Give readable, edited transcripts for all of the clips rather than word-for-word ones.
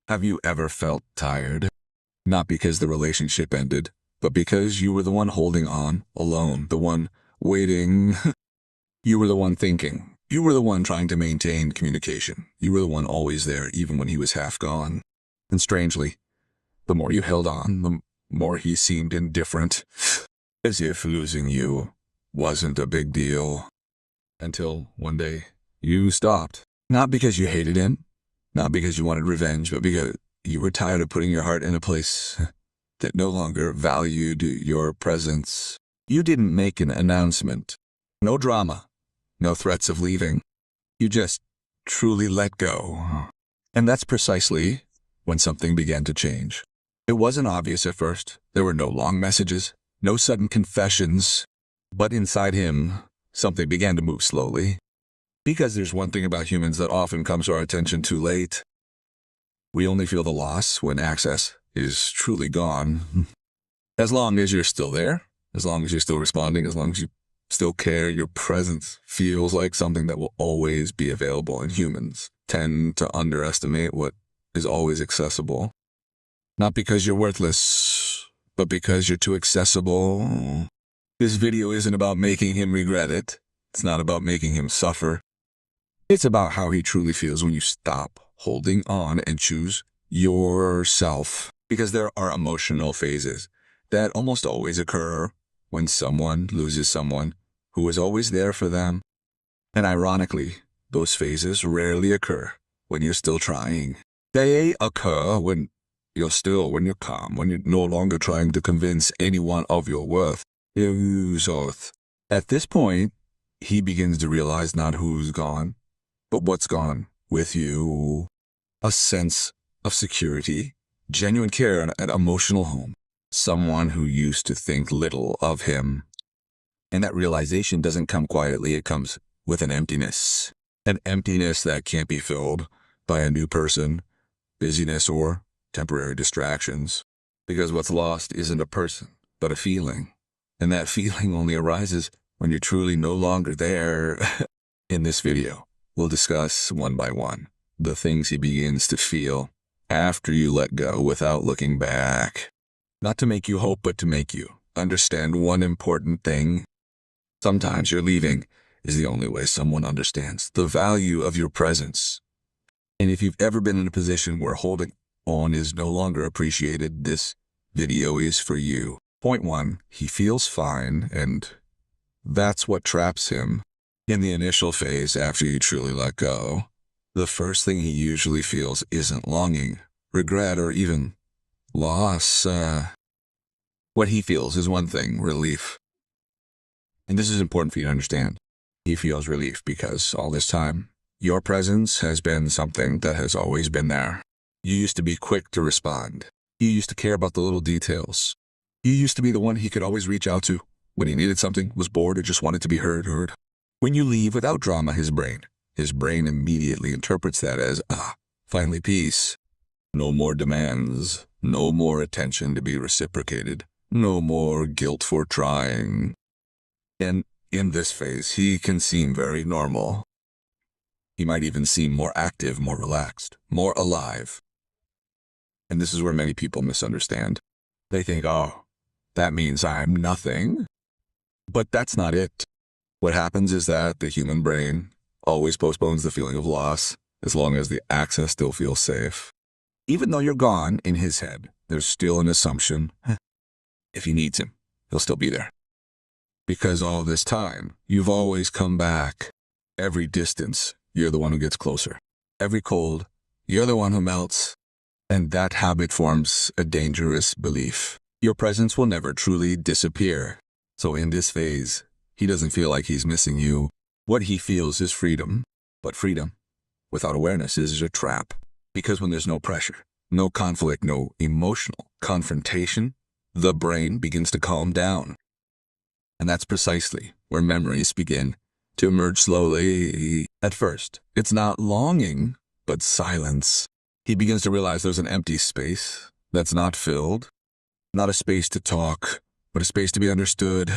Have you ever felt tired? Not because the relationship ended, but because you were the one holding on, alone, the one waiting. You were the one thinking. You were the one trying to maintain communication. You were the one always there, even when he was half gone. And strangely, the more you held on, the more he seemed indifferent, as if losing you wasn't a big deal. Until one day, you stopped. Not because you hated him, not because you wanted revenge, but because you were tired of putting your heart in a place that no longer valued your presence. You didn't make an announcement. No drama. No threats of leaving. You just truly let go. And that's precisely when something began to change. It wasn't obvious at first. There were no long messages, no sudden confessions. But inside him, something began to move slowly. Because there's one thing about humans that often comes to our attention too late. We only feel the loss when access is truly gone. As long as you're still there, as long as you're still responding, as long as you still care, your presence feels like something that will always be available, and humans tend to underestimate what is always accessible. Not because you're worthless, but because you're too accessible. This video isn't about making him regret it. It's not about making him suffer. It's about how he truly feels when you stop holding on and choose yourself. Because there are emotional phases that almost always occur when someone loses someone who was always there for them. And ironically, those phases rarely occur when you're still trying. They occur when you're calm, when you're no longer trying to convince anyone of your worth. At this point, he begins to realize not who's gone, but what's gone with you. A sense of security, genuine care, and an emotional home. Someone who used to think little of him. And that realization doesn't come quietly, it comes with an emptiness. An emptiness that can't be filled by a new person, busyness, or temporary distractions. Because what's lost isn't a person, but a feeling. And that feeling only arises when you're truly no longer there. In this video, we'll discuss one by one the things he begins to feel after you let go without looking back. Not to make you hope, but to make you understand one important thing. Sometimes your leaving is the only way someone understands the value of your presence. And if you've ever been in a position where holding on is no longer appreciated, this video is for you. Point 1, he feels fine, and that's what traps him. In the initial phase after you truly let go, the first thing he usually feels isn't longing, regret, or even loss. What he feels is one thing: relief. And this is important for you to understand. He feels relief because all this time, your presence has been something that has always been there. You used to be quick to respond. You used to care about the little details. You used to be the one he could always reach out to when he needed something, was bored, or just wanted to be heard. When you leave without drama, his brain immediately interprets that as, finally peace. No more demands, no more attention to be reciprocated, no more guilt for trying. And in this phase, he can seem very normal. He might even seem more active, more relaxed, more alive. And this is where many people misunderstand. They think, that means I'm nothing. But that's not it. What happens is that the human brain always postpones the feeling of loss as long as the access still feels safe. Even though you're gone, in his head, there's still an assumption. If he needs him, he'll still be there. Because all this time, you've always come back. Every distance, you're the one who gets closer. Every cold, you're the one who melts. And that habit forms a dangerous belief. Your presence will never truly disappear. So in this phase, he doesn't feel like he's missing you. What he feels is freedom. But freedom, without awareness, is a trap. Because when there's no pressure, no conflict, no emotional confrontation, the brain begins to calm down. And that's precisely where memories begin to emerge slowly. At first, it's not longing, but silence. He begins to realize there's an empty space that's not filled. Not a space to talk, but a space to be understood.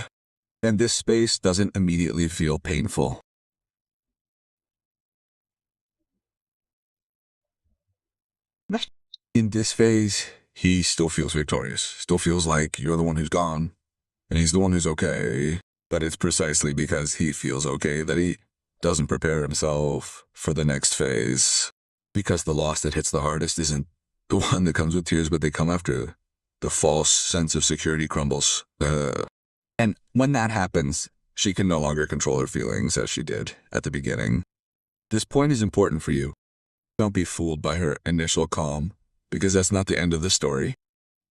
And this space doesn't immediately feel painful. In this phase, he still feels victorious, still feels like you're the one who's gone, and he's the one who's okay. But it's precisely because he feels okay that he doesn't prepare himself for the next phase. Because the loss that hits the hardest isn't the one that comes with tears, but they come after the false sense of security crumbles. And when that happens, she can no longer control her feelings as she did at the beginning. This point is important for you. Don't be fooled by her initial calm, because that's not the end of the story.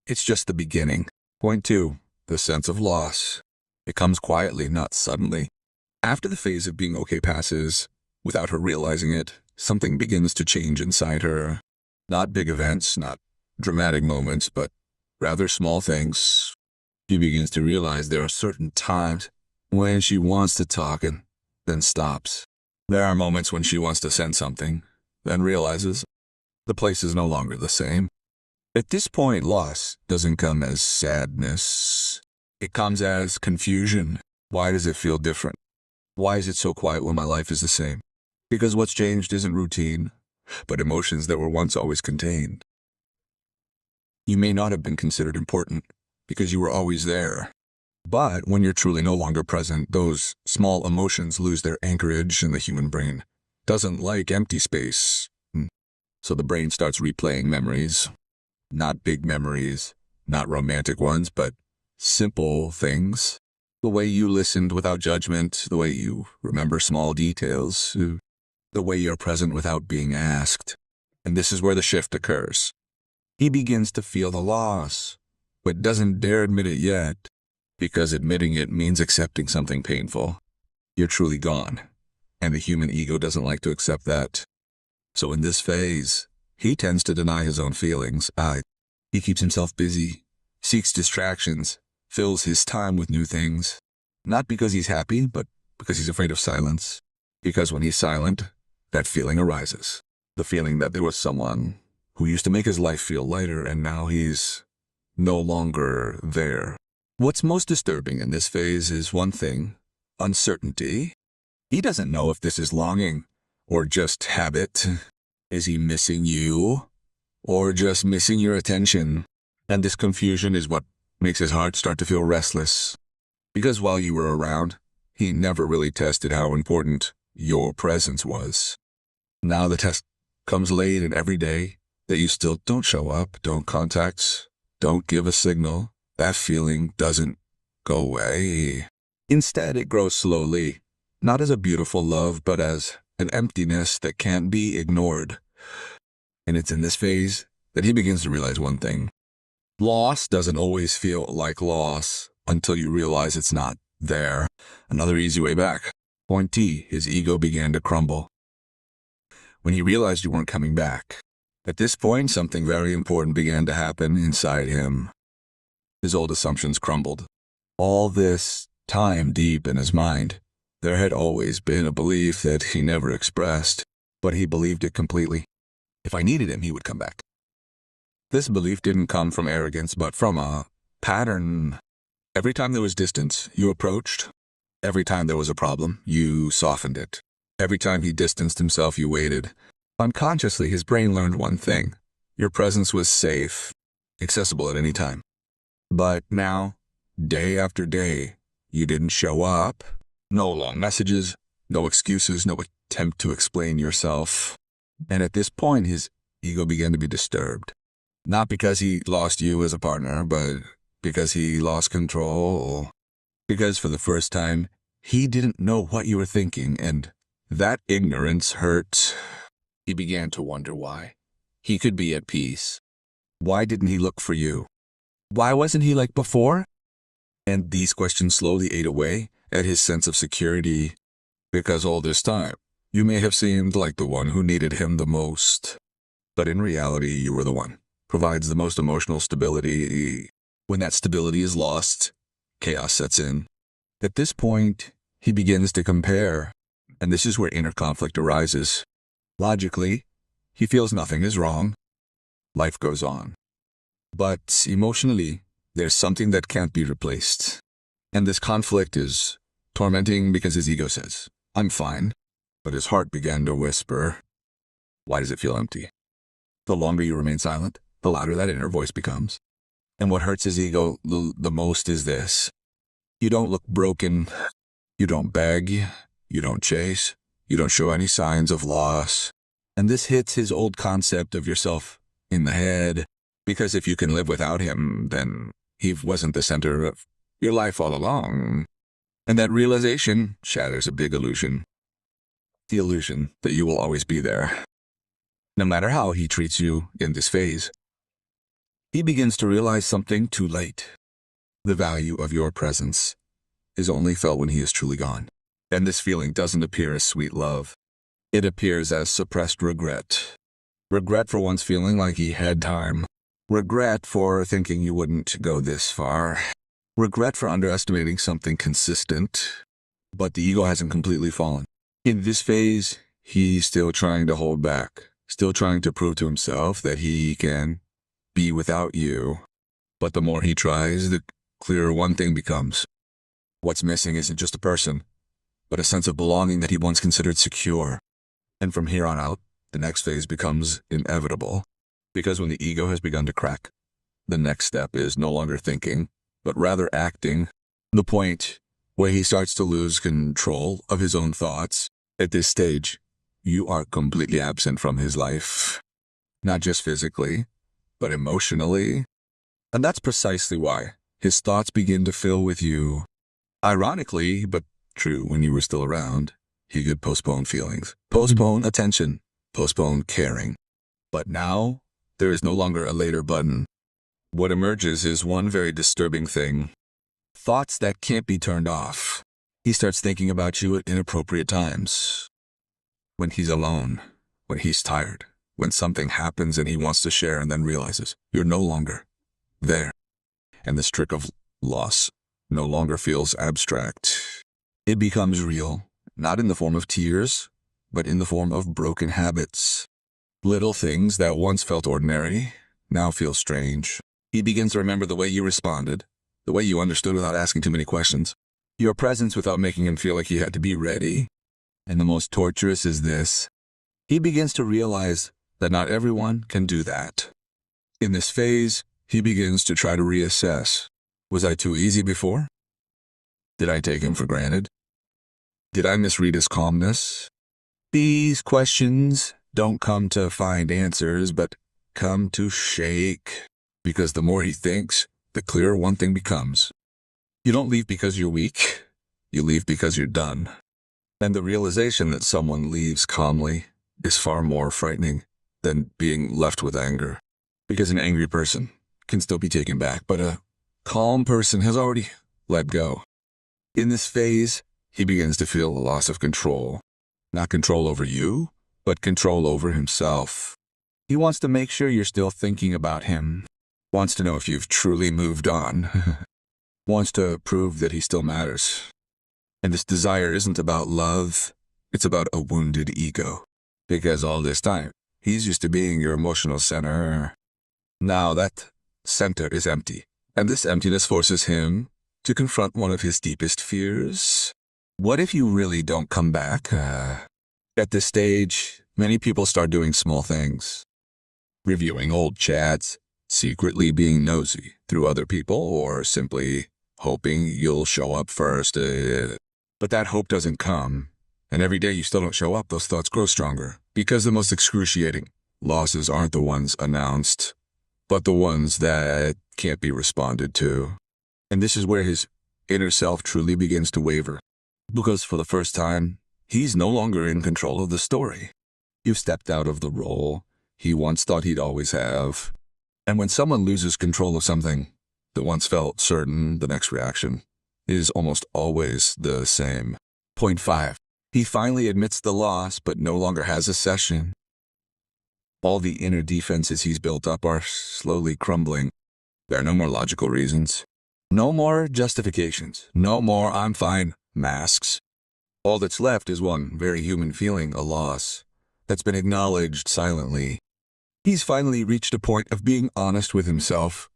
It's just the beginning. Point 2, the sense of loss. It comes quietly, not suddenly. After the phase of being okay passes, without her realizing it, something begins to change inside her. Not big events, not dramatic moments, but rather small things. She begins to realize there are certain times when she wants to talk and then stops. There are moments when she wants to send something, then realizes the place is no longer the same. At this point, loss doesn't come as sadness. It comes as confusion. Why does it feel different? Why is it so quiet when my life is the same? Because what's changed isn't routine, but emotions that were once always contained. You may not have been considered important because you were always there. But when you're truly no longer present, those small emotions lose their anchorage, and the human brain doesn't like empty space. So the brain starts replaying memories. Not big memories, not romantic ones, but simple things. The way you listened without judgment, the way you remember small details, the way you're present without being asked. And this is where the shift occurs. He begins to feel the loss, but doesn't dare admit it yet, because admitting it means accepting something painful. You're truly gone, and the human ego doesn't like to accept that. So in this phase, he tends to deny his own feelings. He keeps himself busy, seeks distractions, fills his time with new things. Not because he's happy, but because he's afraid of silence. Because when he's silent, that feeling arises. The feeling that there was someone who used to make his life feel lighter, and now he's no longer there. What's most disturbing in this phase is one thing: uncertainty. He doesn't know if this is longing or just habit. Is he missing you or just missing your attention? And this confusion is what makes his heart start to feel restless. Because while you were around, he never really tested how important your presence was. Now the test comes late and every day that you still don't show up, don't contact, don't give a signal. That feeling doesn't go away. Instead, it grows slowly, not as a beautiful love, but as an emptiness that can't be ignored. And it's in this phase that he begins to realize one thing. Loss doesn't always feel like loss until you realize it's not there. Another easy way back. Point T, his ego began to crumble. When he realized you weren't coming back, at this point, something very important began to happen inside him. His old assumptions crumbled. All this time deep in his mind, there had always been a belief that he never expressed, but he believed it completely. If I needed him, he would come back. This belief didn't come from arrogance, but from a pattern. Every time there was distance, you approached. Every time there was a problem, you softened it. Every time he distanced himself, you waited. Unconsciously, his brain learned one thing: your presence was safe, accessible at any time. But now, day after day, you didn't show up. No long messages, no excuses, no attempt to explain yourself. And at this point, his ego began to be disturbed. Not because he lost you as a partner, but because he lost control. Because for the first time, he didn't know what you were thinking, and that ignorance hurt. He began to wonder why he could be at peace. Why didn't he look for you? Why wasn't he like before? And these questions slowly ate away at his sense of security. Because all this time, you may have seemed like the one who needed him the most. But in reality, you were the one who provides the most emotional stability. When that stability is lost, chaos sets in. At this point, he begins to compare. And this is where inner conflict arises. Logically, he feels nothing is wrong. Life goes on. But emotionally, there's something that can't be replaced. And this conflict is tormenting because his ego says, I'm fine. But his heart began to whisper, why does it feel empty? The longer you remain silent, the louder that inner voice becomes. And what hurts his ego the most is this. You don't look broken. You don't beg. You don't chase. You don't show any signs of loss. And this hits his old concept of yourself in the head. Because if you can live without him, then he wasn't the center of your life all along. And that realization shatters a big illusion. The illusion that you will always be there. No matter how he treats you in this phase. He begins to realize something too late. The value of your presence is only felt when he is truly gone. And this feeling doesn't appear as sweet love. It appears as suppressed regret. Regret for once feeling like he had time. Regret for thinking you wouldn't go this far. Regret for underestimating something consistent. But the ego hasn't completely fallen. In this phase, he's still trying to hold back. Still trying to prove to himself that he can be without you. But the more he tries, the clearer one thing becomes. What's missing isn't just a person, but a sense of belonging that he once considered secure. And from here on out, the next phase becomes inevitable. Because when the ego has begun to crack, the next step is no longer thinking, but rather acting. The point where he starts to lose control of his own thoughts. At this stage, you are completely absent from his life. Not just physically, but emotionally. And that's precisely why his thoughts begin to fill with you. Ironically, but true, when you were still around, he could postpone feelings, postpone attention, postpone caring. But now, there is no longer a later button. What emerges is one very disturbing thing. Thoughts that can't be turned off. He starts thinking about you at inappropriate times. When he's alone, when he's tired, when something happens and he wants to share and then realizes you're no longer there. And this trick of loss no longer feels abstract. It becomes real, not in the form of tears, but in the form of broken habits. Little things that once felt ordinary now feel strange. He begins to remember the way you responded, the way you understood without asking too many questions, your presence without making him feel like he had to be ready. And the most torturous is this. He begins to realize that not everyone can do that. In this phase, he begins to try to reassess. Was I too easy before? Did I take him for granted? Did I misread his calmness? These questions don't come to find answers, but come to shake. Because the more he thinks, the clearer one thing becomes. You don't leave because you're weak. You leave because you're done. And the realization that someone leaves calmly is far more frightening than being left with anger. Because an angry person can still be taken back, but a calm person has already let go. In this phase, he begins to feel a loss of control. Not control over you, but control over himself. He wants to make sure you're still thinking about him. Wants to know if you've truly moved on. Wants to prove that he still matters. And this desire isn't about love, it's about a wounded ego. Because all this time, he's used to being your emotional center. Now that center is empty, and this emptiness forces him to confront one of his deepest fears. What if you really don't come back? At this stage, many people start doing small things. Reviewing old chats, secretly being nosy through other people, or simply hoping you'll show up first. But that hope doesn't come, and every day you still don't show up, those thoughts grow stronger. Because the most excruciating losses aren't the ones announced, but the ones that can't be responded to. And this is where his inner self truly begins to waver. Because for the first time, he's no longer in control of the story. You've stepped out of the role he once thought he'd always have. And when someone loses control of something that once felt certain, the next reaction is almost always the same. Point 5. He finally admits the loss, but no longer has a session. All the inner defenses he's built up are slowly crumbling. There are no more logical reasons. No more justifications. No more "I'm fine" masks. All that's left is one very human feeling, a loss, that's been acknowledged silently. He's finally reached a point of being honest with himself.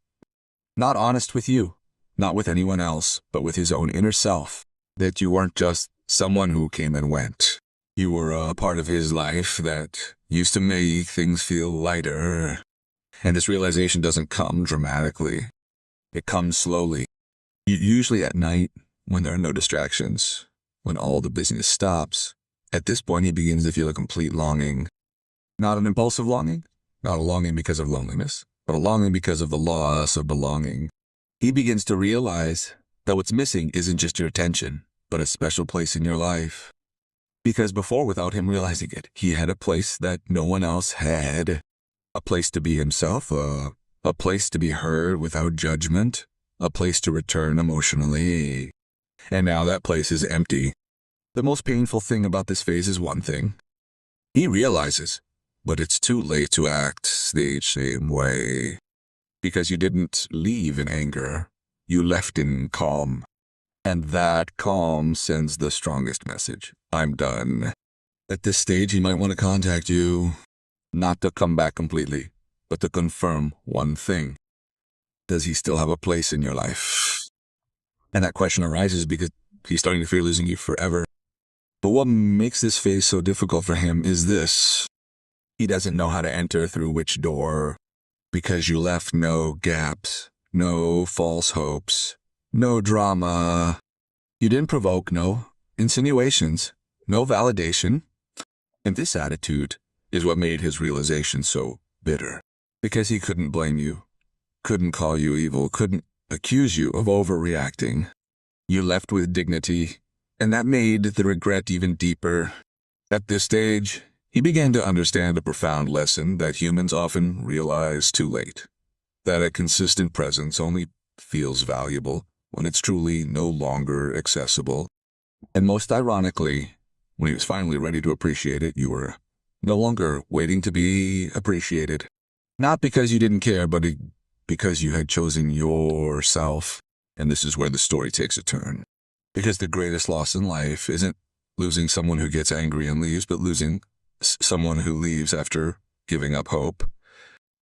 Not honest with you, not with anyone else, but with his own inner self. That you weren't just someone who came and went. You were a part of his life that used to make things feel lighter. And this realization doesn't come dramatically. It comes slowly. Usually at night, when there are no distractions, when all the busyness stops. At this point, he begins to feel a complete longing. Not an impulsive longing, not a longing because of loneliness, but a longing because of the loss of belonging. He begins to realize that what's missing isn't just your attention, but a special place in your life. Because before, without him realizing it, he had a place that no one else had. A place to be himself, a place to be heard without judgment, a place to return emotionally. And now that place is empty. The most painful thing about this phase is one thing. He realizes, but it's too late to act the same way. Because you didn't leave in anger, you left in calm. And that calm sends the strongest message. I'm done. At this stage, he might want to contact you, not to come back completely, but to confirm one thing. Does he still have a place in your life? And that question arises because he's starting to fear losing you forever. But what makes this phase so difficult for him is this. He doesn't know how to enter through which door, because you left no gaps, no false hopes, no drama. You didn't provoke, no insinuations, no validation. And this attitude is what made his realization so bitter, because he couldn't blame you, couldn't call you evil, couldn't accuse you of overreacting. You left with dignity, and that made the regret even deeper. At this stage, he began to understand a profound lesson that humans often realize too late, that a consistent presence only feels valuable when it's truly no longer accessible. And most ironically, when he was finally ready to appreciate it, you were no longer waiting to be appreciated. Not because you didn't care, but because you had chosen yourself. And this is where the story takes a turn. Because the greatest loss in life isn't losing someone who gets angry and leaves, but losing someone who leaves after giving up hope.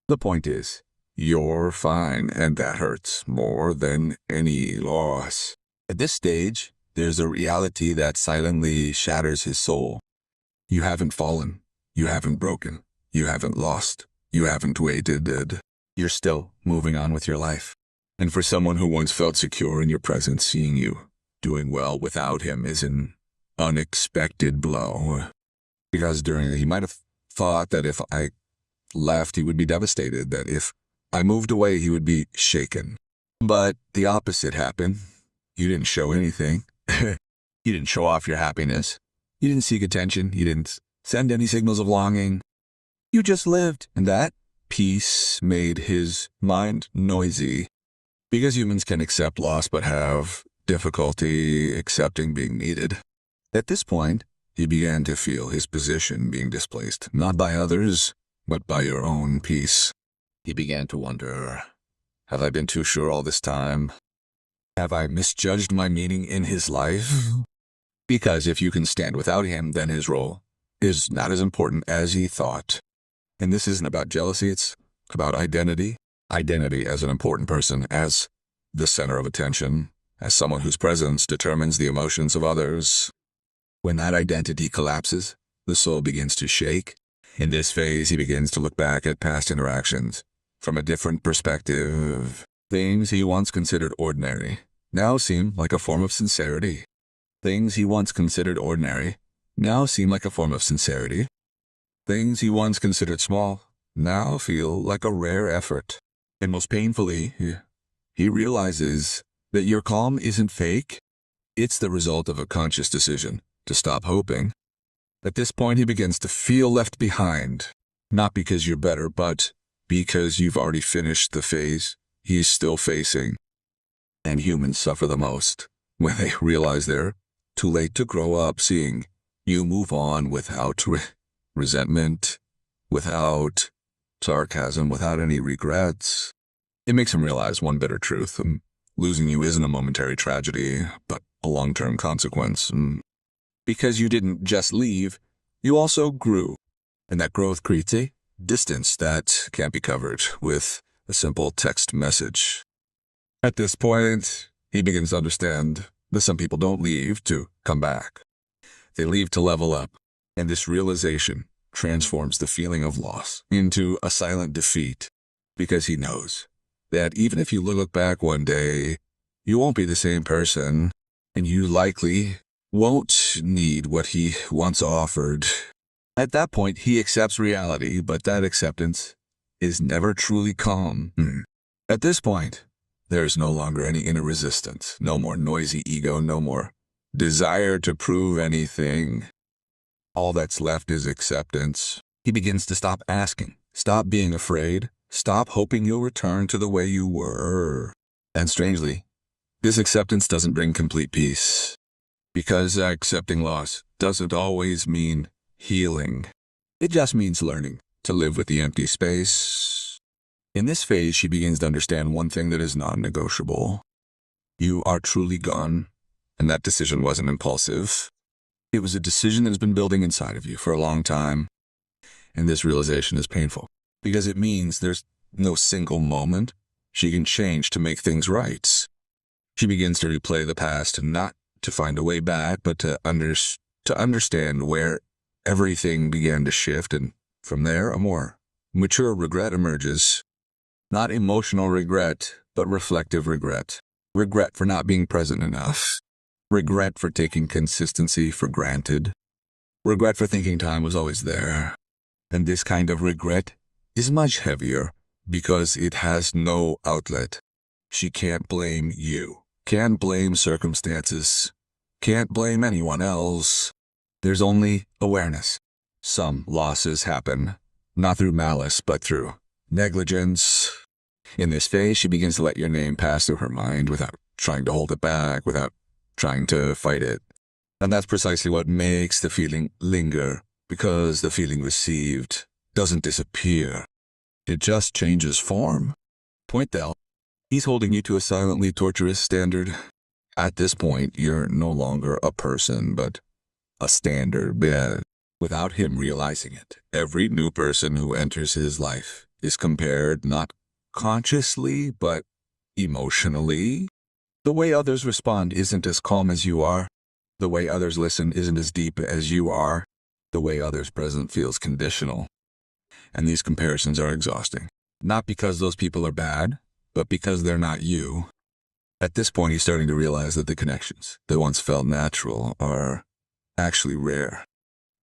The point is, you're fine, and that hurts more than any loss. At this stage, there's a reality that silently shatters his soul. You haven't fallen. You haven't broken. You haven't lost. You haven't waited. You're still moving on with your life. And for someone who once felt secure in your presence, seeing you doing well without him is an unexpected blow. Because he might have thought that if I left, he would be devastated, that if I moved away, he would be shaken. But the opposite happened. You didn't show anything. You didn't show off your happiness. You didn't seek attention. You didn't send any signals of longing. You just lived, and that peace made his mind noisy. Because humans can accept loss but have difficulty accepting being needed. At this point, he began to feel his position being displaced, not by others, but by your own peace. He began to wonder, have I been too sure all this time? Have I misjudged my meaning in his life? Because if you can stand without him, then his role is not as important as he thought. And this isn't about jealousy, it's about identity. Identity as an important person, as the center of attention, as someone whose presence determines the emotions of others. When that identity collapses, the soul begins to shake. In this phase, he begins to look back at past interactions from a different perspective. Things he once considered ordinary now seem like a form of sincerity. Things he once considered ordinary now seem like a form of sincerity. Things he once considered small now feel like a rare effort. And most painfully, he realizes that your calm isn't fake. It's the result of a conscious decision to stop hoping. At this point, he begins to feel left behind, not because you're better, but because you've already finished the phase he's still facing. And humans suffer the most when they realize they're too late to grow up, seeing you move on without resentment, without sarcasm, without any regrets. It makes him realize one bitter truth. Losing you isn't a momentary tragedy, but a long-term consequence. Because you didn't just leave, you also grew. And that growth creates a distance that can't be covered with a simple text message. At this point, he begins to understand that some people don't leave to come back. They leave to level up. And this realization transforms the feeling of loss into a silent defeat. because he knows that even if you look back one day, you won't be the same person, and you likely won't need what he once offered. At that point, he accepts reality, but that acceptance is never truly calm. At this point, there is no longer any inner resistance, no more noisy ego, no more desire to prove anything. All that's left is acceptance. He begins to stop asking, stop being afraid, stop hoping you'll return to the way you were. And strangely, this acceptance doesn't bring complete peace, because accepting loss doesn't always mean healing. It just means learning to live with the empty space. In this phase, she begins to understand one thing that is non-negotiable. You are truly gone, and that decision wasn't impulsive. It was a decision that has been building inside of you for a long time, and this realization is painful, because it means there's no single moment she can change to make things right. She begins to replay the past, not to find a way back, but to understand where everything began to shift, and from there, a more mature regret emerges. Not emotional regret, but reflective regret. Regret for not being present enough. Regret for taking consistency for granted. Regret for thinking time was always there. And this kind of regret is much heavier because it has no outlet. She can't blame you, can't blame circumstances, can't blame anyone else. There's only awareness. Some losses happen, not through malice, but through negligence. In this phase, she begins to let your name pass through her mind without trying to hold it back, without trying to fight it. And that's precisely what makes the feeling linger, because the feeling received doesn't disappear. It just changes form. Point Del. He's holding you to a silently torturous standard. At this point, you're no longer a person, but a standard. Without him realizing it, every new person who enters his life is compared not consciously, but emotionally. The way others respond isn't as calm as you are. The way others listen isn't as deep as you are. The way others present feels conditional. And these comparisons are exhausting. Not because those people are bad, but because they're not you. At this point, he's starting to realize that the connections that once felt natural are actually rare.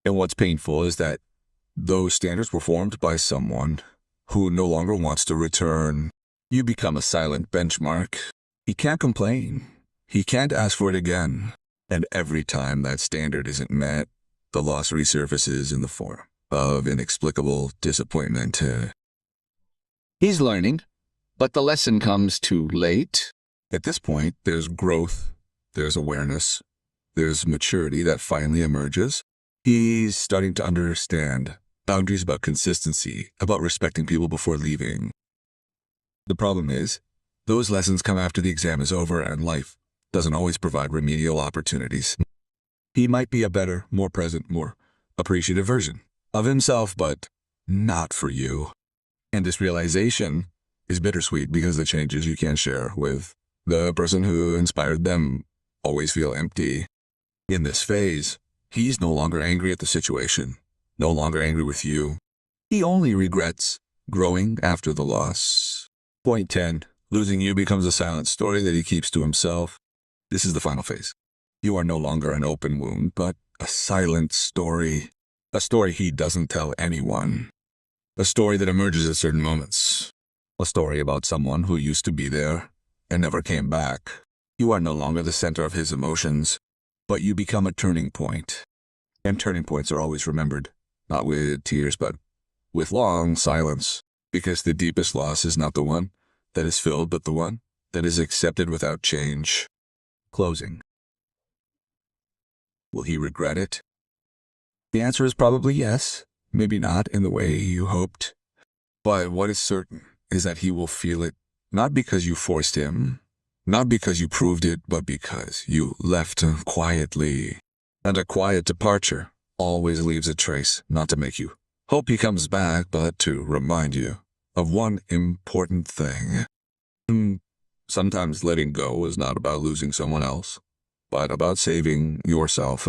And what's painful is that those standards were formed by someone who no longer wants to return. You become a silent benchmark. He can't complain. He can't ask for it again. And every time that standard isn't met, the loss resurfaces in the form of inexplicable disappointment. He's learning, but the lesson comes too late. At this point, there's growth, there's awareness, there's maturity that finally emerges. He's starting to understand boundaries about consistency, about respecting people before leaving. The problem is, those lessons come after the exam is over, and life doesn't always provide remedial opportunities. He might be a better, more present, more appreciative version of himself, but not for you. And this realization is bittersweet because the changes you can't share with the person who inspired them always feel empty. In this phase, he's no longer angry at the situation, no longer angry with you. He only regrets growing after the loss. Point 10. Losing you becomes a silent story that he keeps to himself. This is the final phase. You are no longer an open wound, but a silent story. A story he doesn't tell anyone. A story that emerges at certain moments. A story about someone who used to be there and never came back. You are no longer the center of his emotions, but you become a turning point. And turning points are always remembered, not with tears, but with long silence. Because the deepest loss is not the one that is filled, but the one that is accepted without change. Closing. Will he regret it? The answer is probably yes, maybe not in the way you hoped. But what is certain is that he will feel it, not because you forced him, not because you proved it, but because you left him quietly. And a quiet departure always leaves a trace, not to make you hope he comes back, but to remind you of one important thing. Sometimes letting go is not about losing someone else, but about saving yourself.